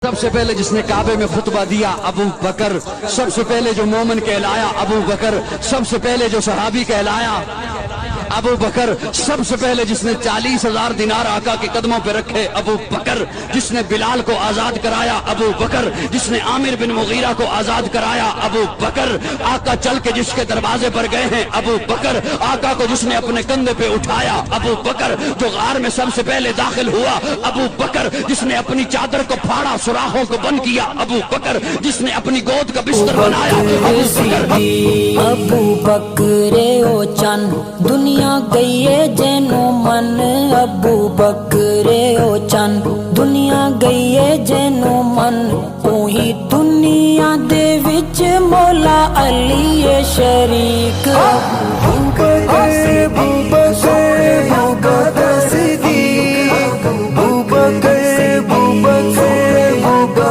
सबसे पहले जिसने काबे में खुतबा दिया अबू बकर, सबसे पहले जो मोमिन कहलाया अबू बकर, सबसे पहले जो सहाबी कहलाया अबू बकर, सबसे पहले जिसने 40,000 दिनार आका के कदमों पे रखे अबू बकर, जिसने बिलाल को आजाद कराया अबू बकर, जिसने आमिर बिन मुगीरा को आजाद कराया अबू बकर, आका चल के जिसके दरवाजे पर गए हैं अबू बकर, आका को जिसने अपने कंधे पे उठाया अबू बकर, जो गार में सबसे पहले दाखिल हुआ अबू बकर, जिसने अपनी चादर को फाड़ा सुराखों को बंद किया अबू बकर, जिसने अपनी गोद का बिस्तर बनाया अबू बकरे ओ चन दुनिया गई है जैनो मन, अबू बकरे ओ चन दुनिया गई है जैनो मन, ओही दुनिया दे विच मौला अली है शरीक। अबू बकर